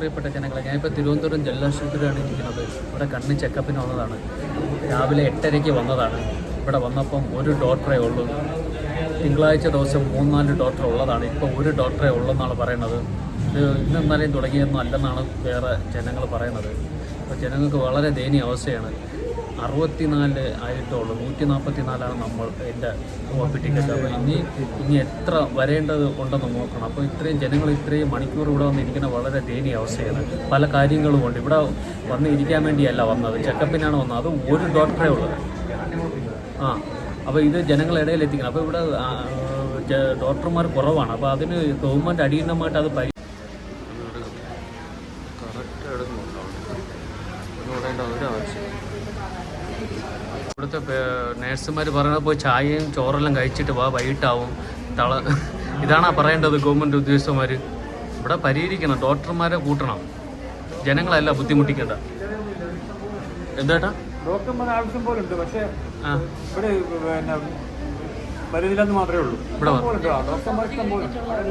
പ്രിയപ്പെട്ട ജനങ്ങളെ, ഞാനിപ്പോൾ തിരുവനന്തപുരം ജലാശുപത്രിയാണ് ഇരിക്കുന്നത്. ഇവിടെ കണ്ണ് ചെക്കപ്പിന് വന്നതാണ്. രാവിലെ 8:30 വന്നതാണ്. ഇവിടെ വന്നപ്പം ഒരു ഡോക്ടറേ ഉള്ളൂ. തിങ്കളാഴ്ച ദിവസം 3-4 ഡോക്ടർ ഉള്ളതാണ്. ഇപ്പോൾ ഒരു ഡോക്ടറേ ഉള്ളെന്നാണ് പറയണത്. ഇത് ഇന്നലെയും തുടങ്ങിയൊന്നും അല്ലെന്നാണ് വേറെ ജനങ്ങൾ പറയണത്. അപ്പോൾ ജനങ്ങൾക്ക് വളരെ ദയനീയ അവസ്ഥയാണ്. 64 ആയിട്ടുള്ളൂ, 144 നമ്മൾ എൻ്റെ OP ടിക്കറ്റ്. അപ്പോൾ ഇനി എത്ര വരേണ്ടത് ഉണ്ടെന്ന് നോക്കണം. അപ്പോൾ ഇത്രയും ജനങ്ങൾ ഇത്രയും മണിക്കൂർ ഇവിടെ വന്നിരിക്കുന്ന വളരെ ദയനീയ അവസ്ഥയാണ്. പല കാര്യങ്ങളും കൊണ്ട് ഇവിടെ വന്ന് ഇരിക്കാൻ വേണ്ടിയല്ല വന്നത്, ചെക്കപ്പിനാണ് വന്നത്. അത് ഒരു ഡോക്ടറേ ഉള്ളത്. അപ്പോൾ ഇത് ജനങ്ങളിടയിൽ എത്തിക്കണം. അപ്പോൾ ഇവിടെ ഡോക്ടർമാർ കുറവാണ്. അപ്പോൾ അതിന് ഗവൺമെൻറ് അടിയന്തരമായിട്ട് അത് കറക്റ്റ് എടുക്കുന്നുണ്ടോ ഒരു ആവശ്യം. ഇവിടുത്തെ നേഴ്സുമാർ പറയുന്നത് പോയി ചായയും ചോറെല്ലാം കഴിച്ചിട്ട് വൈകിട്ടാവും ഇതാണാ പറയേണ്ടത് ഗവൺമെൻറ് ഉദ്യോഗസ്ഥന്മാർ. ഇവിടെ പരിഹരിക്കണം, ഡോക്ടർമാരെ കൂട്ടണം, ജനങ്ങളല്ല ബുദ്ധിമുട്ടിക്കേണ്ട. എന്താ ഡോക്ടർമാർ ആവശ്യം പോലെ ഉണ്ട്, പക്ഷേ ഇവിടെ പിന്നെ പരിധിയില്ലെന്ന് മാത്രമേ ഉള്ളൂ. ഡോക്ടർമാർ ഇഷ്ടം പോലെ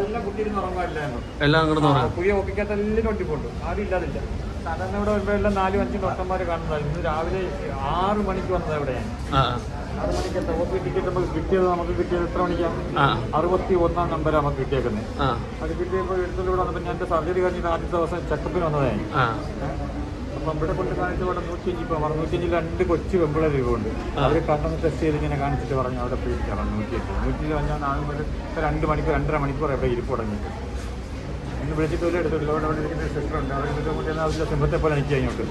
എല്ലാം കുട്ടിയിരുന്ന് ഉറങ്ങാനില്ലായിരുന്നു. എല്ലാം അങ്ങോട്ട് പുതിയ ഒപ്പിക്കാത്ത എല്ലാം ഒട്ടിപ്പോണ്ട്, ആരും ഇല്ലാതില്ല. സാധാരണ ഇവിടെ വരുമ്പോൾ എല്ലാം 4-5 ഡോക്ടർമാർ കാണുന്നതായിരുന്നു. ഇന്ന് രാവിലെ 6 മണിക്ക് വന്നത് ഇവിടെ. 6 മണിക്ക് OP ടിക്കറ്റ് നമുക്ക് കിട്ടിയത് എത്ര മണിക്കാണ്? 61 നമ്പർ നമുക്ക് കിട്ടിയേക്കുന്നത്. അത് കിട്ടിയപ്പോൾ എടുത്തിട്ട് ഇവിടെ വന്നപ്പോൾ ഞാൻ സർജറി കഴിഞ്ഞിട്ട് ആദ്യത്തെ ദിവസം ചെക്കപ്പിന് വന്നതായി. അപ്പം ഇവിടെ കൊണ്ട് കാണിച്ച് ഇവിടെ 105 ഇപ്പോൾ 102 കൊച്ചു പെമ്പിള രൂപമുണ്ട്. അവർ കണ്ണൊന്ന് ടെസ്റ്റ് ചെയ്ത് ഇങ്ങനെ കാണിച്ചിട്ട് പറഞ്ഞു അവിടെ പോയിരിക്കണം 105 നാളുമ്പോൾ 2 മണിക്കൂർ 2.5 മണിക്കൂർ ഇവിടെ ഇരിപ്പ് തുടങ്ങിയിട്ട്. ഇന്ന് വിളിച്ചിട്ട് ഒരു എടുത്തില്ല. ഇവിടെ ഇരിക്കുന്ന സിസ്റ്ററുണ്ട്, അവിടെ ഇരിക്കുമ്പോൾ ആവശ്യമില്ല സിംഹത്തെ പോലെ എനിക്ക് കഴിഞ്ഞോട്ട്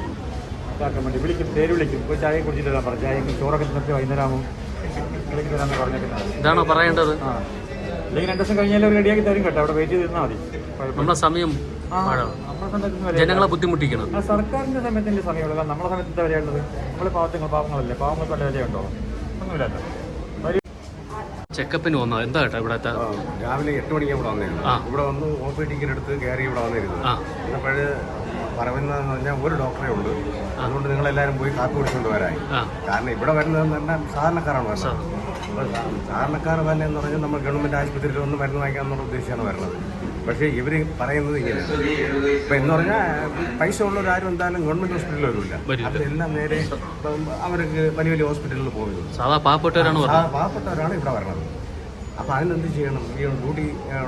ഇതാക്കാൻ വേണ്ടി വിളിക്കും, പേര് വിളിക്കും. ഇപ്പോൾ ചായ കുടിച്ചിട്ട് തരാൻ പറഞ്ഞു. ചായക്ക് ചോറൊക്കെ തിന്നിട്ട് വൈകുന്നേരമാകും ഇടയ്ക്ക് തരാമെന്ന് പറഞ്ഞേക്കുന്നത്. ഇതാണോ പറയേണ്ടത്? അല്ലെങ്കിൽ 2 ദിവസം കഴിഞ്ഞാൽ അവർ റെഡിയാക്കി തരും കേട്ടോ. അവിടെ വെയിറ്റ് ചെയ്തിരുന്നാൽ മതി. നമ്മുടെ സമയം ജനങ്ങളെ ബുദ്ധിമുട്ടിക്കണം. സർക്കാരിന്റെ സമയത്തിന്റെ സമയമുള്ള നമ്മളെ സമയത്ത് എന്താ വിലയുള്ളത്? നമ്മൾ പാവങ്ങളല്ലേ, പാവങ്ങൾക്ക് വല്ല വിലയുണ്ടോ? ഒന്നുമില്ലല്ലോ. ചെക്കപ്പിന് വന്നോ? എന്താ കേട്ടോ ഇവിടെ? രാവിലെ 8 മണിക്ക് ഇവിടെ വന്നിരുന്നു. ഇവിടെ വന്ന് OP ടിക്കറ്റ് എടുത്ത് കയറി ഇവിടെ വന്നിരുന്നു. അപ്പോഴ് പറയുന്നതെന്ന് പറഞ്ഞാൽ ഒരു ഡോക്ടറേ ഉള്ളൂ. അതുകൊണ്ട് നിങ്ങളെല്ലാവരും പോയി കാപ്പി കുടിച്ചുകൊണ്ട് വരാൻ. കാരണം ഇവിടെ വരുന്നതെന്ന് പറഞ്ഞാൽ സാധാരണക്കാരാണ് വരുന്നത്. അപ്പോൾ സാധാരണക്കാർ തന്നെ എന്ന് പറഞ്ഞാൽ നമ്മൾ ഗവൺമെൻറ് ആശുപത്രിയിൽ ഒന്ന് മരുന്ന് വാങ്ങിക്കാമെന്നുള്ള ഉദ്ദേശിച്ചാണ് വരുന്നത്. പക്ഷേ ഇവർ പറയുന്നത് ഇങ്ങനെ ഇപ്പം എന്ന് പറഞ്ഞാൽ പൈസ ഉള്ളവരാരും എന്തായാലും ഗവൺമെൻറ് ഹോസ്പിറ്റലിൽ വരില്ല. അതെല്ലാം നേരെ അവർക്ക് വലിയ വലിയ ഹോസ്പിറ്റലിൽ പോകുന്നത്. പാവപ്പെട്ടവരാണ് ഇവിടെ വരുന്നത്. അപ്പോൾ അതിനെന്ത് ചെയ്യണം? ഈ ഡ്യൂട്ടി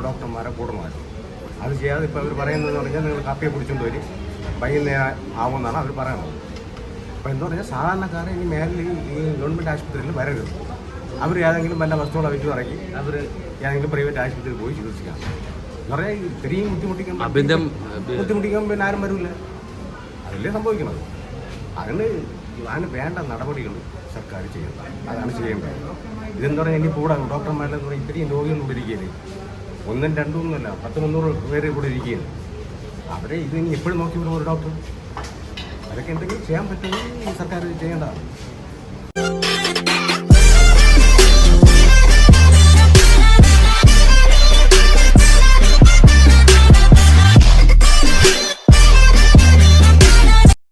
ഡോക്ടർമാരെ കൂടണമായിരുന്നു. അത് ചെയ്യാതെ ഇപ്പോൾ അവർ പറയുന്നതെന്ന് പറഞ്ഞാൽ നിങ്ങൾ കാപ്പിയെ കുടിച്ചുകൊണ്ട് വരും, വൈകുന്നേരം ആവുമെന്നാണ് അവർ പറയുന്നത്. അപ്പോൾ എന്താ പറഞ്ഞാൽ സാധാരണക്കാരെ ഇനി മേലിൽ ഈ ഗവൺമെൻറ് ആശുപത്രിയിൽ വരരുത്. അവർ ഏതെങ്കിലും വല്ല വസ്തുക്കൾ വെച്ച് ഇറക്കി അവർ ഏതെങ്കിലും പ്രൈവറ്റ് ആശുപത്രിയിൽ പോയി ചികിത്സിക്കാം. എന്ന് പറഞ്ഞാൽ ഇത്രയും ബുദ്ധിമുട്ടിക്കാൻ പിന്നെ ആരും വരില്ല. അതല്ലേ സംഭവിക്കുന്നത്. അതിന് വേണ്ട നടപടികൾ സർക്കാർ ചെയ്യണം. അതാണ് ചെയ്യേണ്ടത്. ഇതെന്ന് പറഞ്ഞാൽ ഇനി കൂടാ ഡോക്ടർമാരെന്ന് പറഞ്ഞാൽ ഇത്രയും രോഗികൾ കൂടെ ഇരിക്കുകയില്ലേ. 1-2 10-300 പേര് കൂടെ ഇരിക്കുകയാണ്. അവരെ ഇത് ഇനി എപ്പോഴും നോക്കി വിടും ഒരു ഡോക്ടർ. അതൊക്കെ എന്തെങ്കിലും ചെയ്യാൻ പറ്റുമെങ്കിൽ സർക്കാർ ചെയ്യേണ്ടതാണ്.